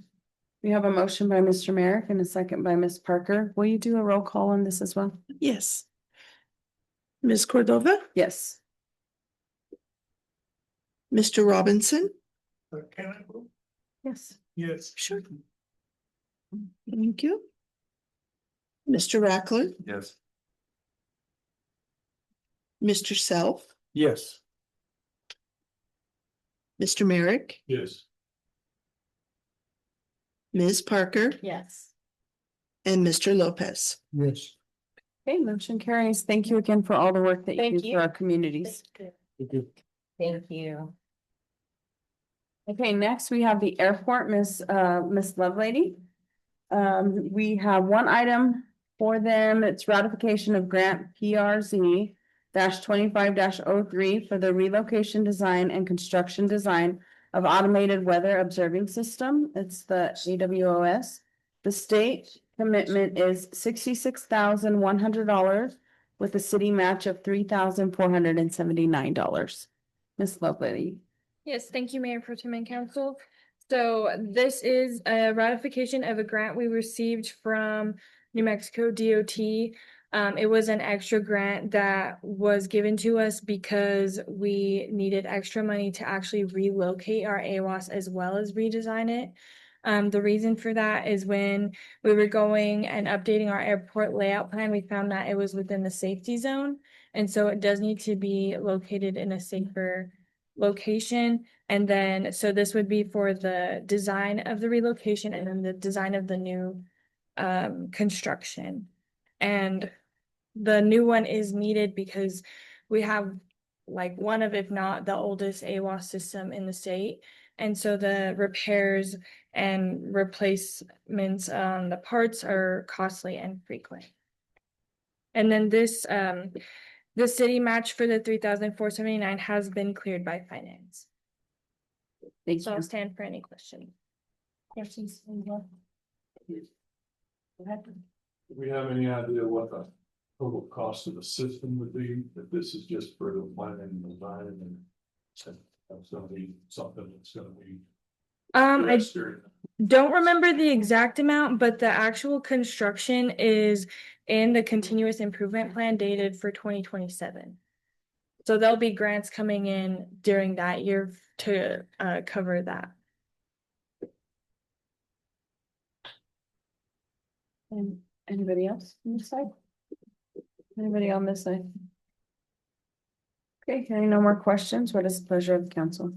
we have a motion by Mr. Merrick and a second by Ms. Parker. Will you do a roll call on this as well? Yes. Ms. Cordova, Yes. Mr. Robinson, Can I vote? Yes. Yes. sure. Thank you. Mr. Rackler, Yes. Mr. Self, Yes. Mr. Merrick, Yes. Ms. Parker, Yes. and Mr. Lopez. Yes. Okay, motion carries. Thank you again for all the work that you Thank do you. for our communities. Thank you. Okay, next we have the airport, Miss Lovelady. We have one item for them. It's ratification of grant PRZ 25-03 for the relocation design and construction design of automated weather observing system. It's the AWOS. The state commitment is $66,100 with a city match of $3,479. Ms. Lovelady. Yes, thank you, Mayor Pro Tem and Council. So this is a ratification of a grant we received from New Mexico DOT. It was an extra grant that was given to us because we needed extra money to actually relocate our AWAS as well as redesign it. The reason for that is when we were going and updating our airport layout plan, we found that it was within the safety zone. And so it does need to be located in a safer location. And then, so this would be for the design of the relocation and then the design of the new construction. And the new one is needed because we have like one of, if not the oldest AWAS system in the state. And so the repairs and replacements on the parts are costly and frequent. And then this, the city match for the $3,479 has been cleared by finance. Thank So you. I'll stand for any questions. Questions? Do we have any idea what the total cost of the system would be? If this is just for the planning and design and that's gonna be something that's gonna be. I don't remember the exact amount, but the actual construction is in the continuous improvement plan dated for 2027. So there'll be grants coming in during that year to cover that. And anybody else on this side? Anybody on this side? Okay, hearing no more questions, what is the pleasure of the council?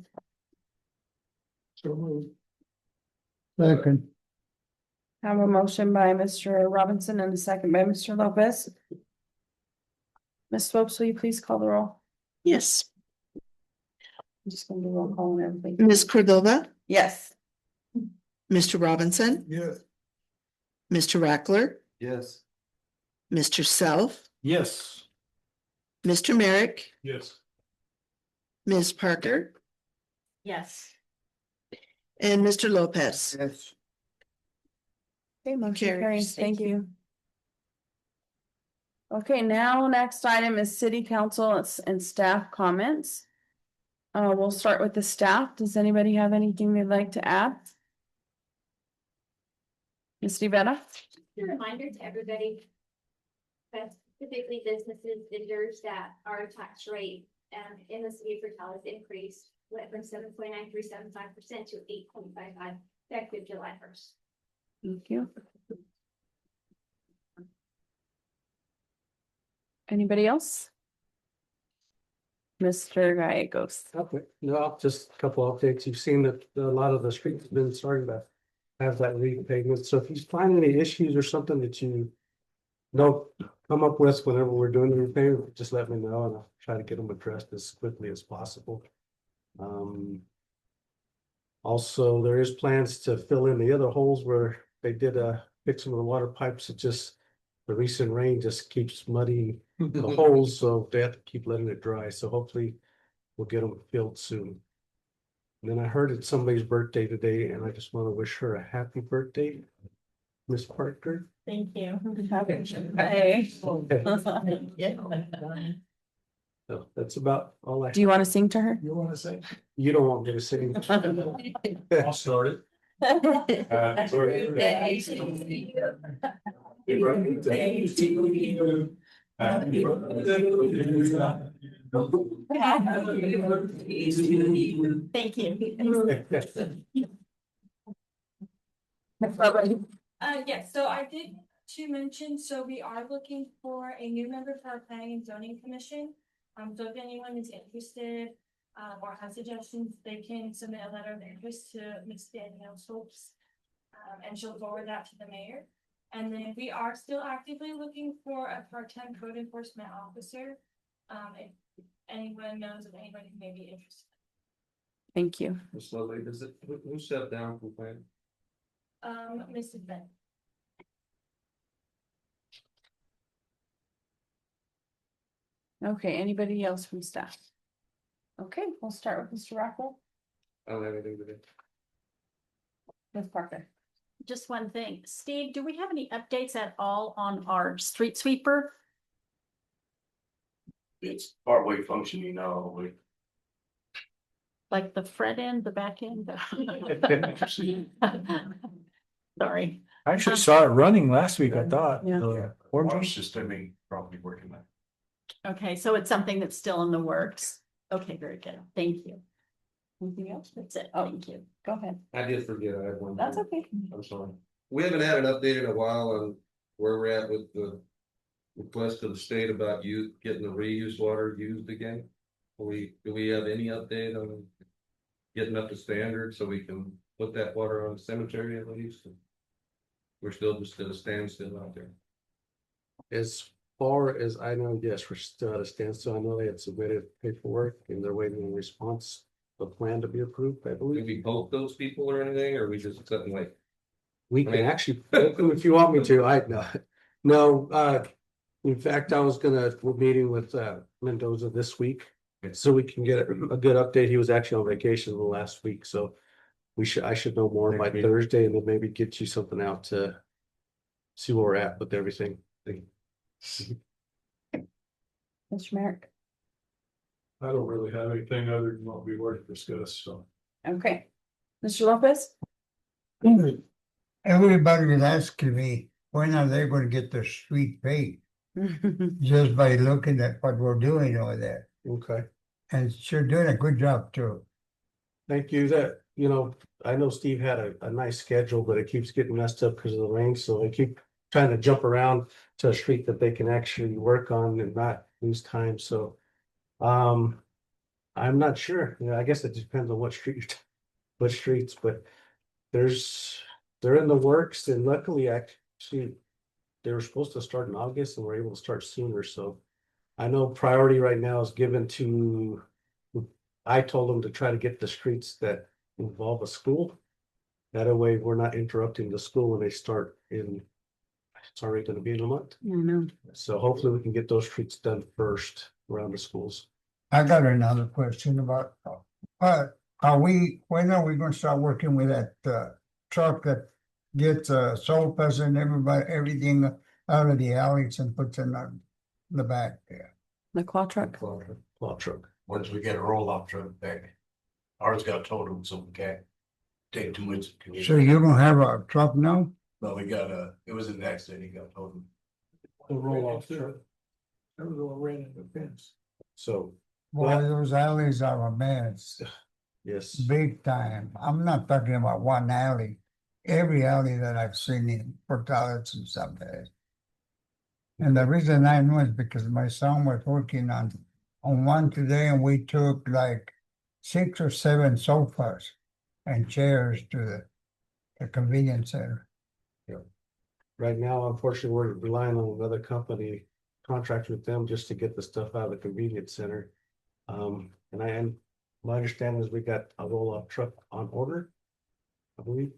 So moved. Second. Have a motion by Mr. Robinson and a second by Mr. Lopez. Ms. Swopes, will you please call the roll? Yes. I'm just gonna do roll call on everything. Ms. Cordova, Yes. Mr. Robinson, Yes. Mr. Rackler, Yes. Mr. Self, Yes. Mr. Merrick, Yes. Ms. Parker, Yes. and Mr. Lopez. Yes. Okay, motion Carries. carries, thank you. Okay, now next item is city council and staff comments. We'll start with the staff. Does anybody have anything they'd like to add? Ms. Rivera? A reminder to everybody, but specifically businesses, vendors, that our tax rate in the city of Portales increased, went from 7.9375% to 8.55 effective July 1st. Thank you. Anybody else? Mr. Gallegos. Okay, no, just a couple updates. You've seen that a lot of the streets have been starting to have that repavement. So if you find any issues or something that you don't come up with whenever we're doing the repavement, just let me know and I'll try to get them addressed as quickly as possible. Also, there is plans to fill in the other holes where they did fix some of the water pipes. It just, the recent rain just keeps muddying the holes, so they have to keep letting it dry. So hopefully we'll get them filled soon. And then I heard it's somebody's birthday today, and I just want to wish her a happy birthday, Miss Parker. Thank you. Hey. So that's about all I. Do you want to sing to her? You want to say? You don't want me to sing. I'll start it. Happy birthday to you. Happy birthday to you. Happy birthday to you. Thank you. Yes, so I did to mention, so we are looking for a new member for our planning and zoning commission. So if anyone is interested, or has suggestions, they can submit a letter of interest to Ms. Danielle Stokes. And she'll forward that to the mayor. And then we are still actively looking for a part-time code enforcement officer. If anyone knows of anybody who may be interested. Thank you. Ms. Lovely, does it, who stepped down from plan? Mrs. Ben. Okay, anybody else from staff? Okay, we'll start with Mr. Rockwell. I don't have anything to do. Ms. Parker. Just one thing, Steve, do we have any updates at all on our street sweeper? It's partway functioning now. Like the front end, the back end? Sorry. I actually saw it running last week, I thought. Yeah. The Water system ain't probably working now. Okay, so it's something that's still in the works. Okay, very good. Thank you. Anything else? That's it. Oh. Thank you. Go ahead. I did forget, I had one. That's thing. okay. I'm sorry. We haven't had an update in a while on where we're at with the request of the state about you getting the reused water used again. Do we have any update on getting up to standard so we can put that water on the cemetery at least? We're still just at a standstill out there. As far as I know, yes, we're still at a standstill. I know they had submitted paperwork and they're waiting on a response, the plan to be approved, I Do believe. we poke those people or anything, or are we just something like? We can actually, if you want me to, no, in fact, we're meeting with Mendoza this week. So we can get a good update. He was actually on vacation the last week, so I should know more by Thursday and then maybe get you something out to see where we're at with everything. Mr. Merrick. I don't really have anything other than what we were to discuss, so. Okay. Mr. Lopez? Everybody was asking me, when are they gonna get their street paid? Just by looking at what we're doing over there. Okay. And you're doing a good job too. Thank you. I know Steve had a nice schedule, but it keeps getting messed up because of the rain, so I keep trying to jump around to a street that they can actually work on and not lose time, so. I'm not sure, I guess it depends on what streets, but they're in the works, and luckily, actually, they were supposed to start in August and we're able to start sooner, so. I know priority right now is given to, I told them to try to get the streets that involve a school. That way, we're not interrupting the school when they start it's already gonna be in a month. I know. So hopefully we can get those streets done first around the schools. I got another question about, when are we gonna start working with that truck that gets sopas and everything out of the alleys and puts in the back there? The claw truck. Claw truck. Once we get a roll-off truck back, ours got totaled, so we can't take too much. So you don't have a truck now? But we got it was an accident, he got totaled. The roll off truck. That was all ran in the fence. So Boy, those alleys are a mess, Yes. big time. I'm not talking about one alley. Every alley that I've seen in Portales and Sundays. And the reason I know is because my son was working on one today and we took like 6 or 7 sofas and chairs to the convenience center. Right now, unfortunately, we're relying on another company, contract with them just to get the stuff out of the convenience center. And my understanding is we got a roll-off truck on order, I believe.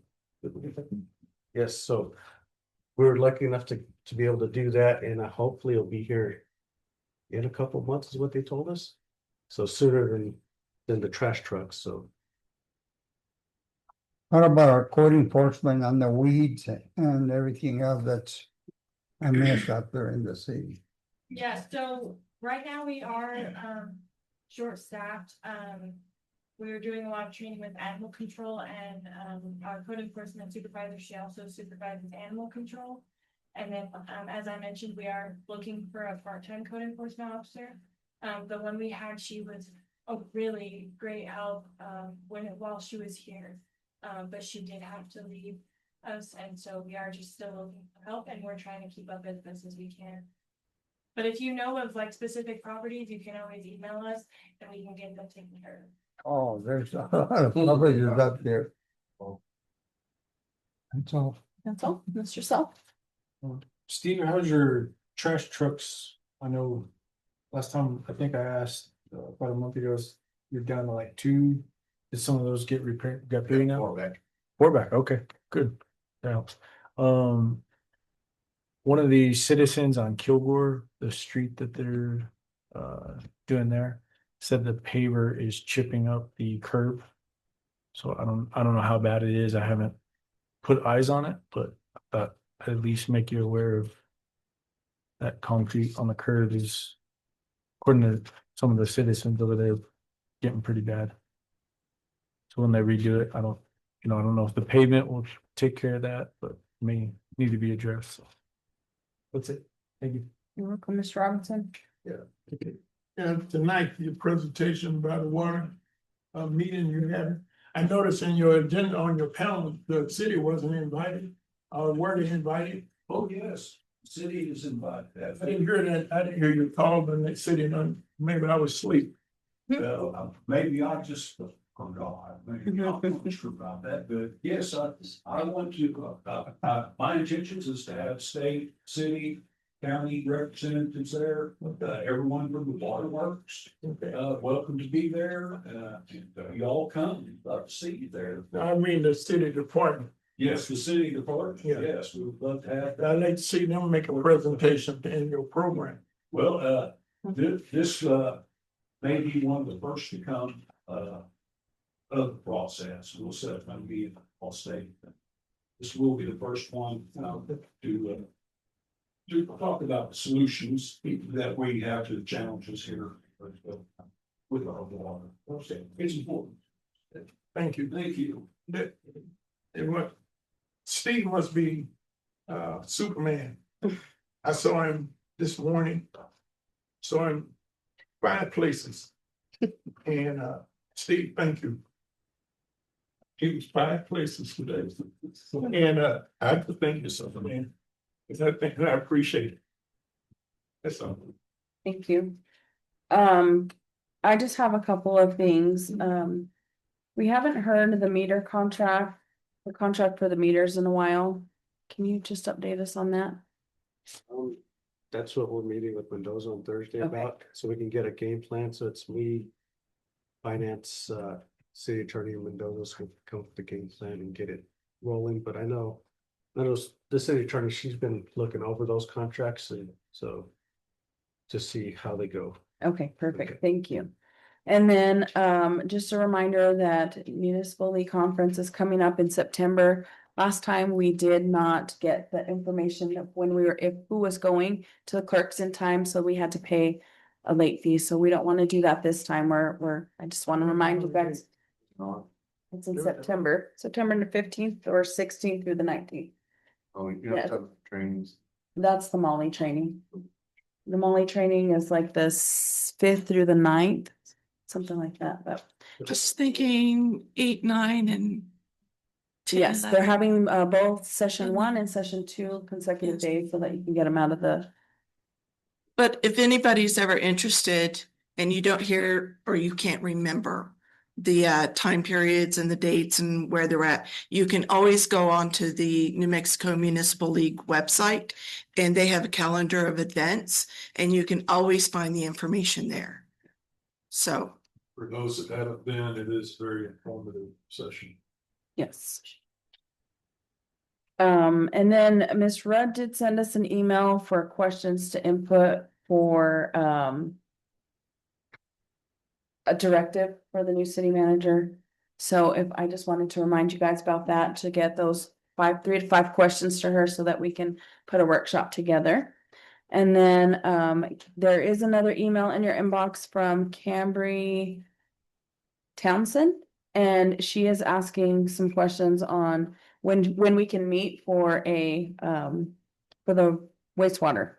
Yes, so we were lucky enough to be able to do that, and hopefully it'll be here in a couple of months is what they told us. So sooner than the trash trucks, so. What about our code enforcement on the weeds and everything else that's a mess out there in the city? Yeah, so right now we are short-staffed. We're doing a lot of training with animal control and our code enforcement supervisor, she also supervises animal control. And then, as I mentioned, we are looking for a part-time code enforcement officer. The one we had, she was a really great help while she was here. But she did have to leave us, and so we are just still looking for help, and we're trying to keep up as best as we can. But if you know of like specific properties, you can always email us and we can get them taken care of. Oh, there's a lot of properties up there. That's all. That's all, Mr. Self. Steve, how's your trash trucks? I know last time, I think I asked about a month ago, you're down to like 2. Did some of those get repaired, got paid now? 4 back. 4 back, okay, good. That helps. One of the citizens on Kilgore, the street that they're doing there, said the paver is chipping up the curb. So I don't know how bad it is. I haven't put eyes on it, but I thought I'd at least make you aware of that concrete on the curb is, according to some of the citizens over there, getting pretty bad. So when they redo it, I don't know if the pavement will take care of that, but may need to be addressed. So that's it. Thank you. You're welcome, Mr. Robinson. Yeah, okay. And tonight, your presentation about the water meeting you had, I noticed in your agenda on your panel, the city wasn't invited. Were they invited? Oh, yes, city is invited. I didn't hear that. I didn't hear you call them. They said, maybe I was asleep. Well, maybe I just forgot, maybe I'm not sure about that, but yes, I want to, my intentions is to have state, city, county representatives there, everyone from the waterworks. Welcome to be there, and y'all come, love to see you there. I mean, the city department. Yes, the city department, Yeah. yes, we would love to have that. I'd like to see them make a presentation in your program. Well, this may be one of the first to come of the process. We'll set up a meeting all state. This will be the first one to talk about the solutions that we have to the challenges here with our water. It's important. Thank you. Thank you. Steve must be Superman. I saw him this morning. Saw him 5 places. And Steve, thank you. He was 5 places today. And I have to thank you, Superman. Because I appreciate it. That's all. Thank you. I just have a couple of things. We haven't heard the meter contract, the contract for the meters in a while. Can you just update us on that? That's what we're meeting with Mendoza on Thursday Okay. about, so we can get a game plan. So it's me, finance, city attorney and Mendoza's gonna come up with the game plan and get it rolling. But I know the city attorney, she's been looking over those contracts, and so to see how they go. Okay, perfect. Okay. Thank you. And then just a reminder that Municipal League Conference is coming up in September. Last time we did not get the information of when who was going to the clerks in time, so we had to pay a late fee. So we don't want to do that this time. I just want to remind you guys. It's in September the 15th or 16th through the 19th. Oh, you Yeah. have to have trainings. That's the Molly training. The Molly training is like the 5th through the 9th, something like that, but Just thinking 8, 9 and. 10, yes, they're 11. having both session 1 and session 2 consecutive days so that you can get them out of the. But if anybody's ever interested and you don't hear or you can't remember the time periods and the dates and where they're at, you can always go on to the New Mexico Municipal League website and they have a calendar of events and you can always find the information there. So. For those that haven't been, it is a very informative session. Yes. And then Ms. Rudd did send us an email for questions to input for a directive for the new city manager. So if I just wanted to remind you guys about that, to get those 3 to 5 questions to her so that we can put a workshop together. And then there is another email in your inbox from Cambry Townsend, and she is asking some questions on when we can meet for a for the wastewater.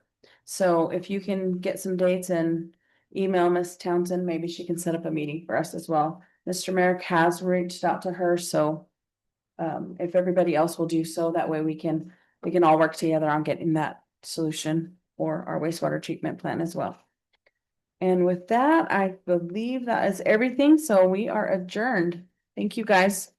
So if you can get some dates and email Miss Townsend, maybe she can set up a meeting for us as well. Mr. Merrick has reached out to her, so if everybody else will do so, that way we can all work together on getting that solution for our wastewater treatment plant as well. And with that, I believe that is everything. So we are adjourned. Thank you, guys.